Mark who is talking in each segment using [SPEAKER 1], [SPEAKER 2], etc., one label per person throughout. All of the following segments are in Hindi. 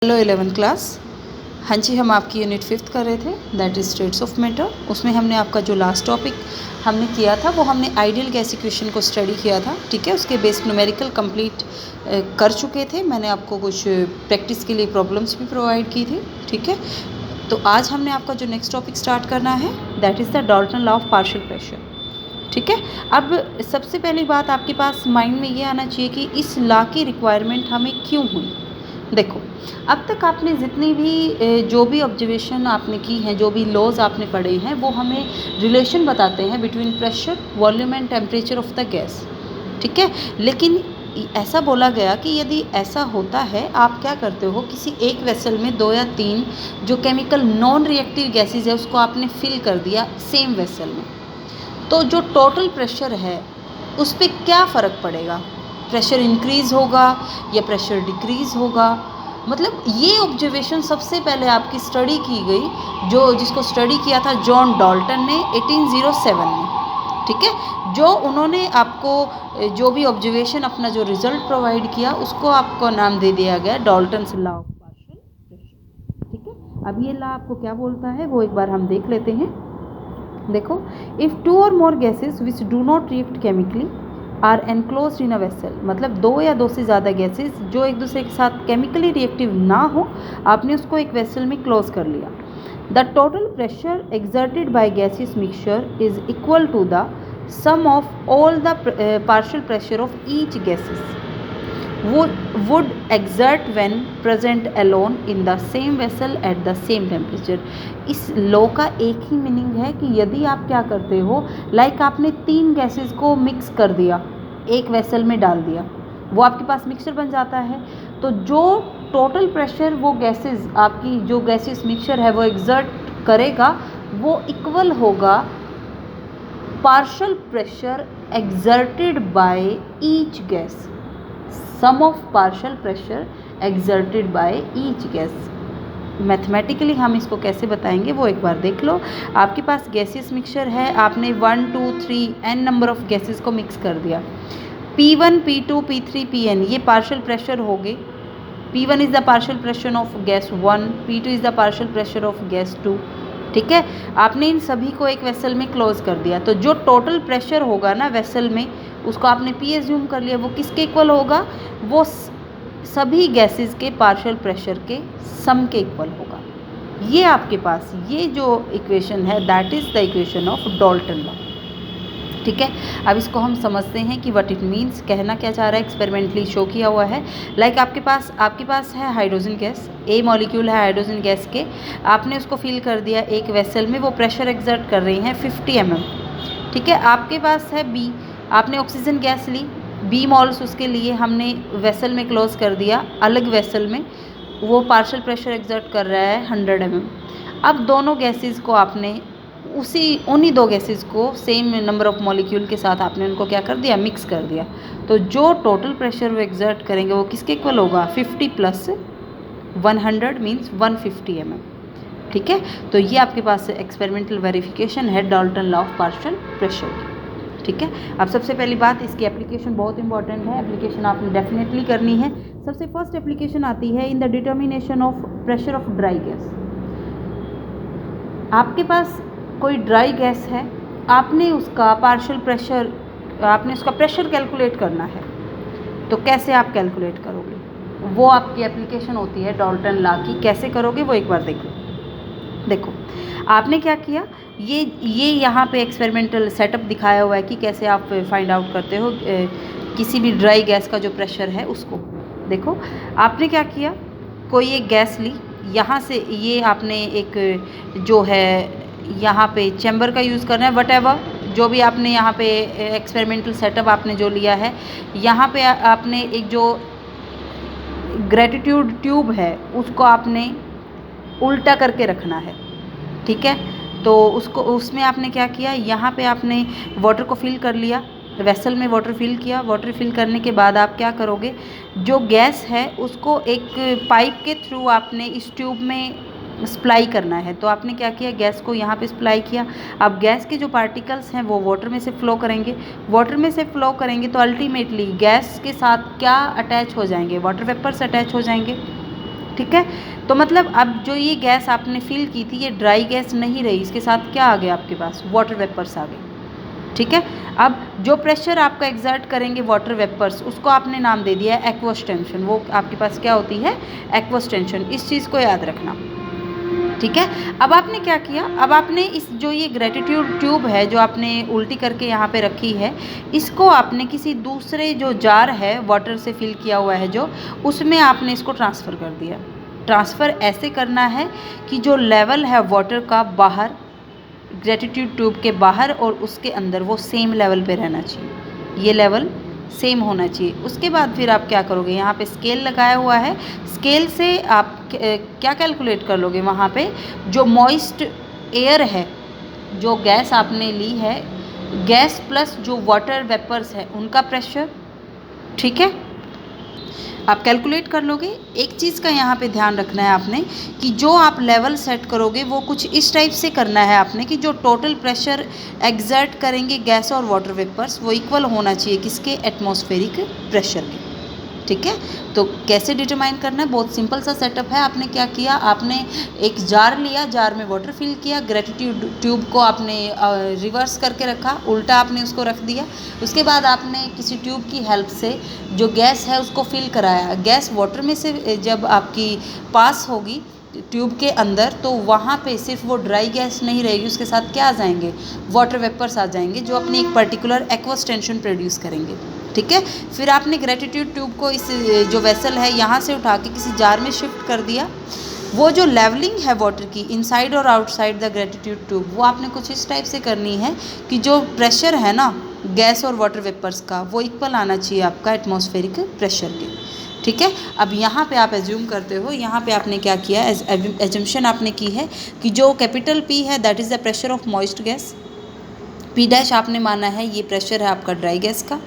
[SPEAKER 1] Hello 11th class. हाँ जी, हम आपकी यूनिट 5th कर रहे थे, that is states of matter. उसमें हमने आपका जो लास्ट टॉपिक हमने किया था वो हमने आइडियल गैस इक्वेशन को स्टडी किया था। ठीक है, उसके बेस्ड न्यूमेरिकल कंप्लीट कर चुके थे। मैंने आपको कुछ प्रैक्टिस के लिए प्रॉब्लम्स भी प्रोवाइड की थी। ठीक है, तो आज हमने आपका जो नेक्स्ट टॉपिक स्टार्ट करना है that is the Dalton law of partial pressure. ठीक है, अब सबसे पहली बात आपके पास माइंड में ये आना चाहिए कि इस लॉ की रिक्वायरमेंट हमें क्यों हुई। देखो, अब तक आपने जितनी भी जो भी ऑब्जर्वेशन आपने की हैं, जो भी लॉज आपने पढ़े हैं, वो हमें रिलेशन बताते हैं between pressure, volume and temperature of the gas. ठीक है, लेकिन ऐसा बोला गया कि यदि ऐसा होता है, आप क्या करते हो, किसी एक वेसल में 2 या 3 जो केमिकल नॉन रिएक्टिव गैसेज है उसको आपने फिल कर दिया सेम वेसल में, तो जो टोटल प्रेशर है उस पर क्या फ़र्क पड़ेगा? प्रेशर इंक्रीज़ होगा या प्रेशर डिक्रीज़ होगा? मतलब ये ऑब्जर्वेशन सबसे पहले आपकी स्टडी की गई, जिसको स्टडी किया था जॉन डाल्टन ने 1807 में। ठीक है, जो उन्होंने आपको जो भी ऑब्जर्वेशन अपना जो रिजल्ट प्रोवाइड किया उसको आपको नाम दे दिया गया Dalton's law of partial pressure. ठीक है, अब ये लॉ आपको क्या बोलता है वो एक बार हम देख लेते हैं। देखो, इफ़ 2 और more gases which do not react chemically are enclosed in a vessel, मतलब 2 या 2 से ज़्यादा गैसेस जो एक दूसरे के साथ केमिकली रिएक्टिव ना हो, आपने उसको एक वेसल में क्लोज कर लिया। The total pressure exerted by gaseous mixture is equal to the sum of all the partial pressure of each gases would exert when present alone in the same vessel at the same temperature। इस लॉ का एक ही मीनिंग है कि यदि आप क्या करते हो, लाइक आपने 3 गैसेस को मिक्स कर दिया, एक वेसल में डाल दिया, वो आपके पास मिक्सचर बन जाता है, तो जो टोटल प्रेशर वो गैसेस आपकी जो गैसेस मिक्सचर है वो एग्जर्ट करेगा वो इक्वल होगा partial pressure exerted by each gas, sum of partial pressure exerted by each gas. Mathematically हम इसको कैसे बताएंगे वो एक बार देख लो। आपके पास गैसेस मिक्सचर है, आपने 1 2 3 n नंबर ऑफ गैसेस को मिक्स कर दिया, P1 P2 P3 Pn, ये पार्शियल प्रेशर हो गए। P1 is the partial pressure of gas 1, P2 is the partial pressure of gas 2। ठीक है, आपने इन सभी को एक वेसल में क्लोज कर दिया, तो जो टोटल प्रेशर होगा ना वेसल में, उसको आपने P एज्यूम कर लिया, वो किसके इक्वल होगा? वो सभी गैसेस के पार्शियल प्रेशर के सम के इक्वल होगा। ये आपके पास ये जो इक्वेशन है that is the equation of Dalton law. ठीक है, अब इसको हम समझते हैं कि व्हाट इट मीन्स, कहना क्या चाह रहा है, एक्सपेरिमेंटली शो किया हुआ है। लाइक आपके पास है हाइड्रोजन गैस, ए मॉलिक्यूल है हाइड्रोजन गैस के, आपने उसको फिल कर दिया एक वेसल में, वो प्रेशर एक्सर्ट कर रही हैं 50 mm। ठीक है, आपके पास है बी, आपने ऑक्सीजन गैस ली, बी मॉल्स उसके लिए हमने वेसल में क्लोज कर दिया, अलग वेसल में, वो पार्शियल प्रेशर एक्सर्ट कर रहा है 100 mm। अब दोनों गैसेस को आपने उन्हीं 2 गैसेस को सेम नंबर ऑफ मॉलिक्यूल के साथ आपने उनको क्या कर दिया, मिक्स कर दिया, तो जो टोटल प्रेशर वो एक्सर्ट करेंगे वो किसके इक्वल होगा? 50 + 100 मीन्स 150 mm। ठीक है, तो ये आपके पास एक्सपेरिमेंटल वेरिफिकेशन है Dalton law of partial pressure की। ठीक है, अब सबसे पहली बात, इसकी एप्लीकेशन बहुत इंपॉर्टेंट है, एप्लीकेशन आपने डेफिनेटली करनी है। सबसे फर्स्ट एप्लीकेशन आती है in the determination of pressure of dry gas. आपके पास कोई ड्राई गैस है, आपने उसका पार्शियल प्रेशर, आपने उसका प्रेशर कैलकुलेट करना है, तो कैसे आप कैलकुलेट करोगे? वो आपकी एप्लीकेशन होती है डाल्टन लॉ की। कैसे करोगे वो एक बार देख लो। देखो, आपने क्या किया, ये यहाँ पे एक्सपेरिमेंटल सेटअप दिखाया हुआ है कि कैसे आप फाइंड आउट करते हो किसी भी ड्राई गैस का जो प्रेशर है उसको। देखो, आपने क्या किया, कोई एक गैस ली, यहाँ से ये आपने एक जो है यहाँ पे चैम्बर का यूज़ करना है, वटेवर जो भी आपने यहाँ पे एक्सपेरिमेंटल सेटअप आपने जो लिया है, यहाँ पे आपने एक जो ग्रेटिट्यूड ट्यूब है उसको आपने उल्टा करके रखना है। ठीक है, तो उसमें आपने क्या किया, यहाँ पे आपने वाटर को फिल कर लिया, वेसल में वाटर फिल किया, वाटर फिल करने के बाद आप क्या करोगे, जो गैस है उसको एक पाइप के थ्रू आपने इस ट्यूब में सप्लाई करना है। तो आपने क्या किया, गैस को यहाँ पे सप्लाई किया। अब गैस के जो पार्टिकल्स हैं वो वाटर में से फ़्लो करेंगे, वाटर में से फ़्लो करेंगे तो अल्टीमेटली गैस के साथ क्या अटैच हो जाएंगे, वाटर वेपर्स अटैच हो जाएंगे। ठीक है। तो मतलब अब जो ये गैस आपने फिल की थी ये ड्राई गैस नहीं रही, इसके साथ क्या आ गया आपके पास, वाटर वेपर्स आ गए। ठीक है। अब जो प्रेशर आपका एग्जर्ट करेंगे वाटर वेपर्स, उसको आपने नाम दे दिया है एक्वस टेंशन। वो आपके पास क्या होती है, एक्वस टेंशन। इस चीज़ को याद रखना। ठीक है। अब आपने क्या किया, अब आपने इस जो ये ग्रेटिट्यूड ट्यूब है जो आपने उल्टी करके यहाँ पे रखी है, इसको आपने किसी दूसरे जो जार है वाटर से फिल किया हुआ है जो, उसमें आपने इसको ट्रांसफ़र कर दिया। ट्रांसफ़र ऐसे करना है कि जो लेवल है वाटर का बाहर, ग्रेटिट्यूड ट्यूब के बाहर और उसके अंदर, वो सेम लेवल पे रहना चाहिए, ये लेवल सेम होना चाहिए। उसके बाद फिर आप क्या करोगे, यहाँ पे स्केल लगाया हुआ है, स्केल से आप क्या कैलकुलेट कर लोगे, वहाँ पे जो मॉइस्ट एयर है, जो गैस आपने ली है, गैस प्लस जो वाटर वेपर्स है उनका प्रेशर, ठीक है, आप कैलकुलेट कर लोगे। एक चीज़ का यहाँ पे ध्यान रखना है आपने कि जो आप लेवल सेट करोगे वो कुछ इस टाइप से करना है आपने कि जो टोटल प्रेशर एग्जर्ट करेंगे गैस और वाटर वेपर्स वो इक्वल होना चाहिए किसके, एटमॉस्फेरिक प्रेशर के। ठीक है। तो कैसे डिटरमाइन करना है, बहुत सिंपल सा सेटअप है। आपने क्या किया, आपने एक जार लिया, जार में वाटर फिल किया, ग्रेटिट्यूड ट्यूब को आपने रिवर्स करके रखा, उल्टा आपने उसको रख दिया। उसके बाद आपने किसी ट्यूब की हेल्प से जो गैस है उसको फिल कराया। गैस वाटर में से जब आपकी पास होगी ट्यूब के अंदर, तो वहाँ पे सिर्फ वो ड्राई गैस नहीं रहेगी, उसके साथ क्या आ जाएंगे, वाटर वेपर्स आ जाएंगे, जो अपनी एक पर्टिकुलर एक्वस टेंशन प्रोड्यूस करेंगे। ठीक है। फिर आपने ग्रेटिट्यूड ट्यूब को इस जो वेसल है यहाँ से उठा के किसी जार में शिफ्ट कर दिया। वो जो लेवलिंग है वाटर की इनसाइड और आउटसाइड द ग्रेटिट्यूड ट्यूब, वो आपने कुछ इस टाइप से करनी है कि जो प्रेशर है ना गैस और वाटर वेपर्स का, वो इक्वल आना चाहिए आपका एटमॉस्फेरिक प्रेशर के। ठीक है। अब यहाँ पे आप एज्यूम करते हो, यहाँ पे आपने क्या किया, एजम्पशन आपने की है कि जो कैपिटल P है that is the pressure of moist gas, P dash आपने माना है ये प्रेशर है आपका ड्राई गैस का।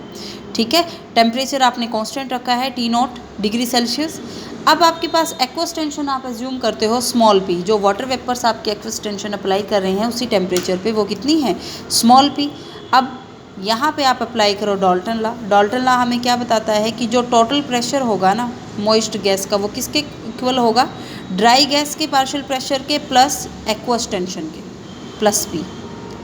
[SPEAKER 1] ठीक है। टेम्परेचर आपने कांस्टेंट रखा है T0 डिग्री सेल्सियस। अब आपके पास एक्वस टेंशन आप एज्यूम करते हो स्मॉल p, जो वाटर वेपर्स आपके एक्वस टेंशन अप्लाई कर रहे हैं उसी टेम्परेचर पे, वो कितनी है, स्मॉल p। अब यहाँ पे आप अप्लाई करो डाल्टन लॉ। डाल्टन लॉ हमें क्या बताता है कि जो टोटल प्रेशर होगा ना मॉइस्ट गैस का, वो किसके इक्वल होगा, ड्राई गैस के पार्शियल प्रेशर के प्लस एक्वस टेंशन के प्लस p।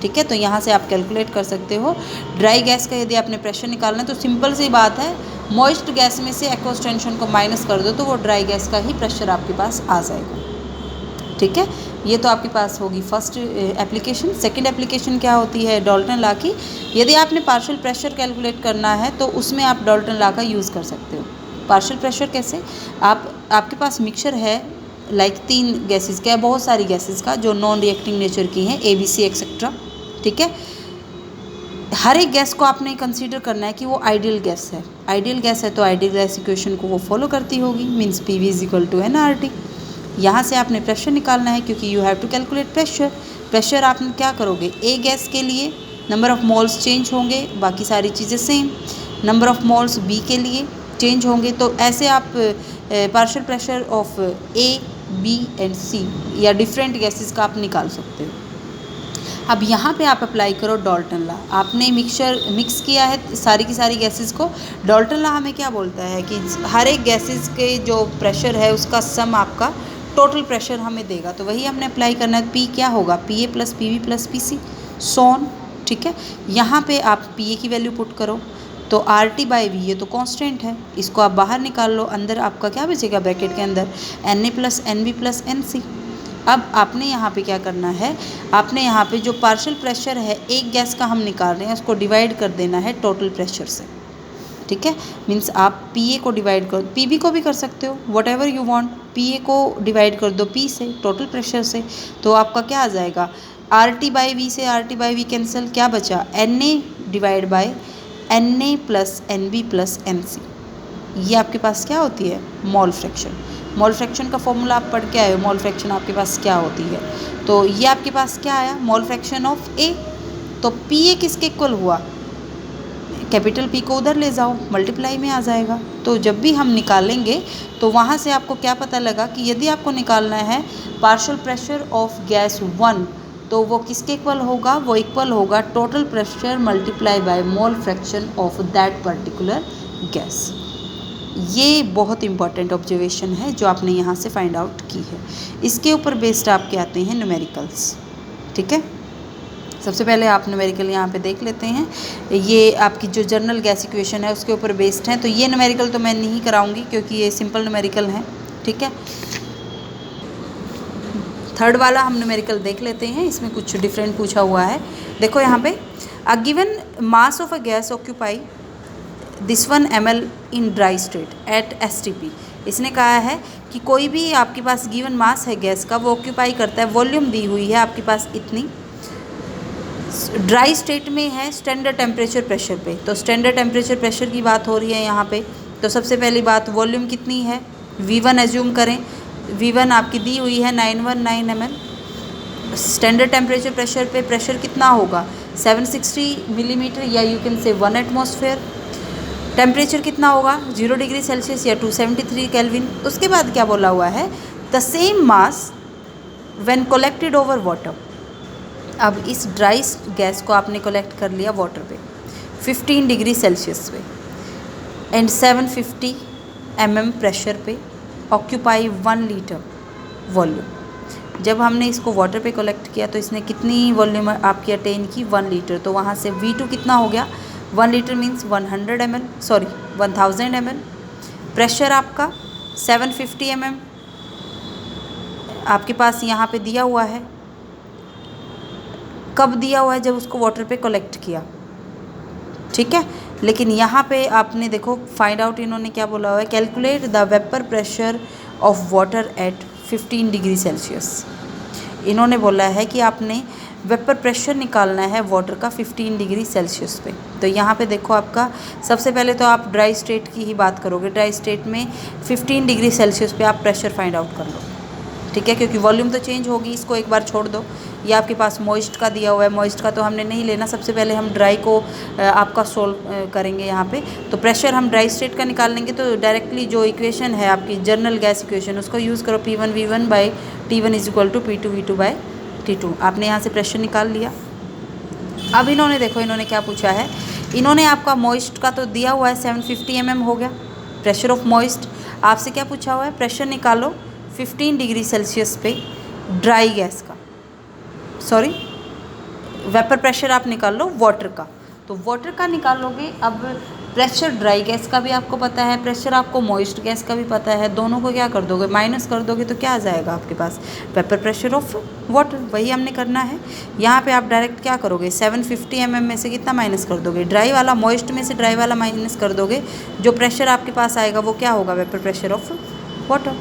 [SPEAKER 1] ठीक है। तो यहाँ से आप कैलकुलेट कर सकते हो ड्राई गैस का यदि आपने प्रेशर निकालना है तो सिंपल सी बात है, मॉइस्ट गैस में से एक्वस टेंशन को माइनस कर दो तो वो ड्राई गैस का ही प्रेशर आपके पास आ जाएगा। ठीक है। ये तो आपके पास होगी फर्स्ट एप्लीकेशन। सेकंड एप्लीकेशन क्या होती है, डाल्टन लॉ की। यदि आपने पार्शियल प्रेशर कैलकुलेट करना है तो उसमें आप डाल्टन लॉ का यूज़ कर सकते हो। पार्शियल प्रेशर कैसे, आपके पास मिक्सचर है लाइक 3 गैसेस का, बहुत सारी गैसेस का जो नॉन रिएक्टिंग नेचर की हैं, ABC एक्सेट्रा। ठीक है। हर एक गैस को आपने कंसीडर करना है कि वो आइडियल गैस है। आइडियल गैस है तो आइडियल गैस इक्वेशन को वो फॉलो करती होगी, मीन्स PV = nRT। यहाँ से आपने प्रेशर निकालना है क्योंकि you have to calculate pressure. Pressure आप क्या करोगे, ए गैस के लिए नंबर ऑफ़ मोल्स चेंज होंगे, बाकी सारी चीज़ें same. Number of moles B के लिए चेंज होंगे, तो ऐसे आप partial pressure of A, B and C या डिफरेंट गैसेस का आप निकाल सकते हो। अब यहाँ पे आप अप्लाई करो डाल्टन लॉ। आपने मिक्स किया है सारी की सारी गैसेस को। डाल्टन लॉ हमें क्या बोलता है कि हर एक गैसेस के जो प्रेशर है उसका सम आपका टोटल प्रेशर हमें देगा, तो वही हमने अप्लाई करना है। P क्या होगा, PA + PB + PC सोन। ठीक है। यहाँ पे आप PA की वैल्यू पुट करो तो RT/V, ये तो कांस्टेंट है, इसको आप बाहर निकाल लो, अंदर आपका क्या बचेगा ब्रैकेट के अंदर, Na + NB + NC। अब आपने यहाँ पे क्या करना है, आपने यहाँ पे जो पार्शियल प्रेशर है एक गैस का हम निकाल रहे हैं उसको डिवाइड कर देना है टोटल प्रेशर से। ठीक है। मीन्स आप PA को डिवाइड कर, PB को भी कर सकते हो, what ever you want. PA को डिवाइड कर दो P से, टोटल प्रेशर से, तो आपका क्या आ जाएगा, RT/V से RT/V कैंसिल, क्या बचा, Na + NB + NC। ये आपके पास क्या होती है, मोल फ्रैक्शन। मोल फ्रैक्शन का फॉर्मूला आप पढ़ के आए हो, मोल फ्रैक्शन आपके पास क्या होती है, तो ये आपके पास क्या आया, मोल फ्रैक्शन ऑफ A। तो PA किसके इक्वल हुआ, कैपिटल P को उधर ले जाओ, मल्टीप्लाई में आ जाएगा। तो जब भी हम निकालेंगे तो वहाँ से आपको क्या पता लगा कि यदि आपको निकालना है पार्शियल प्रेशर ऑफ गैस 1 तो वो किसके इक्वल होगा, वो इक्वल होगा total pressure × mole fraction of that particular gas. ये बहुत इंपॉर्टेंट ऑब्जर्वेशन है जो आपने यहाँ से फाइंड आउट की है। इसके ऊपर बेस्ड आपके आते हैं न्यूमेरिकल्स। ठीक है, सबसे पहले आप न्यूमेरिकल यहाँ पे देख लेते हैं। ये आपकी जो जनरल गैस इक्वेशन है उसके ऊपर बेस्ड हैं, तो ये न्यूमेरिकल तो मैं नहीं कराऊंगी क्योंकि ये सिंपल न्यूमेरिकल हैं। ठीक है, थर्ड वाला हम न्यूमेरिकल देख लेते हैं, इसमें कुछ डिफरेंट पूछा हुआ है। देखो यहाँ पे a given mass of a gas occupy this 1 ml in dry state at STP। इसने कहा है कि कोई भी आपके पास गिवन मास है गैस का, वो ऑक्यूपाई करता है, वॉल्यूम दी हुई है आपके पास इतनी, ड्राई स्टेट में है स्टैंडर्ड टेम्परेचर प्रेशर पे। तो स्टैंडर्ड टेम्परेचर प्रेशर की बात हो रही है यहाँ पे। तो सबसे पहली बात वॉल्यूम कितनी है, V1 एज्यूम करें, V1 आपकी दी हुई है 919 ml। स्टैंडर्ड टेम्परेचर प्रेशर पे प्रेशर कितना होगा 760 मिलीमीटर या you can say 1 atmosphere. Temperature कितना होगा 0 डिग्री सेल्सियस या 273 केल्विन। उसके बाद क्या बोला हुआ है, the same mass when collected over water. अब इस ड्राई गैस को आपने कलेक्ट कर लिया वाटर पे 15 डिग्री सेल्सियस पे एंड 750 mm प्रेशर पे, ऑक्यूपाई 1 लीटर वॉल्यूम। जब हमने इसको वाटर पे कलेक्ट किया तो इसने कितनी वॉल्यूम आपकी अटेन की 1 लीटर। तो वहाँ से V2 कितना हो गया, 1 litre means 100 ml, sorry 1000 ml। Pressure आपका 750 mm आपके पास यहाँ पे दिया हुआ है। कब दिया हुआ है, जब उसको वाटर पे कलेक्ट किया। ठीक है, लेकिन यहाँ पे आपने देखो फाइंड आउट इन्होंने क्या बोला हुआ है, calculate the vapour pressure of water at 15 degree Celsius. इन्होंने बोला है कि आपने वेपर प्रेशर निकालना है वाटर का 15 डिग्री सेल्सियस पे। तो यहाँ पे देखो आपका सबसे पहले तो आप ड्राई स्टेट की ही बात करोगे। ड्राई स्टेट में 15 डिग्री सेल्सियस पे आप प्रेशर फाइंड आउट कर लो। ठीक है, क्योंकि वॉल्यूम तो चेंज होगी, इसको एक बार छोड़ दो। ये आपके पास मॉइस्ट का दिया हुआ है, मॉइस्ट का तो हमने नहीं लेना। सबसे पहले हम ड्राई को आपका सोल्व करेंगे यहाँ पे। तो प्रेशर हम ड्राई स्टेट का निकाल लेंगे, तो डायरेक्टली जो इक्वेशन है आपकी जनरल गैस इक्वेशन उसको यूज़ करो, P1 V1 by T1 is equal to P2 V2 by T2। आपने यहाँ से प्रेशर निकाल लिया। अब इन्होंने देखो इन्होंने क्या पूछा है, इन्होंने आपका मॉइस्ट का तो दिया हुआ है 750 mm हो गया प्रेशर ऑफ मॉइस्ट। आपसे क्या पूछा हुआ है, प्रेशर निकालो 15 डिग्री सेल्सियस पे ड्राई गैस का, सॉरी वेपर प्रेशर आप निकाल लो वाटर का। तो वाटर का निकालोगे। अब प्रेशर ड्राई गैस का भी आपको पता है, प्रेशर आपको मॉइस्ट गैस का भी पता है। दोनों को क्या कर दोगे, माइनस कर दोगे, तो क्या आ जाएगा आपके पास वेपर प्रेशर ऑफ वाटर। वही हमने करना है। यहाँ पे आप डायरेक्ट क्या करोगे, 750 mm में से कितना माइनस कर दोगे, ड्राई वाला, मॉइस्ट में से ड्राई वाला माइनस कर दोगे। जो प्रेशर आपके पास आएगा वो क्या होगा, वेपर प्रेशर ऑफ वाटर।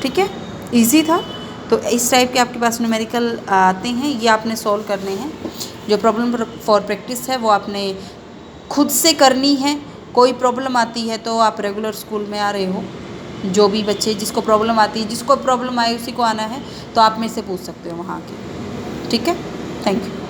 [SPEAKER 1] ठीक है, ईजी था। तो इस टाइप के आपके पास न्यूमेरिकल आते हैं, ये आपने सॉल्व करने हैं। जो प्रॉब्लम फॉर प्रैक्टिस है वो आपने खुद से करनी है। कोई प्रॉब्लम आती है तो आप रेगुलर स्कूल में आ रहे हो, जो भी बच्चे जिसको प्रॉब्लम आती है, जिसको प्रॉब्लम आए उसी को आना है, तो आप मेरे से पूछ सकते हो वहाँ आके। ठीक है, थैंक यू।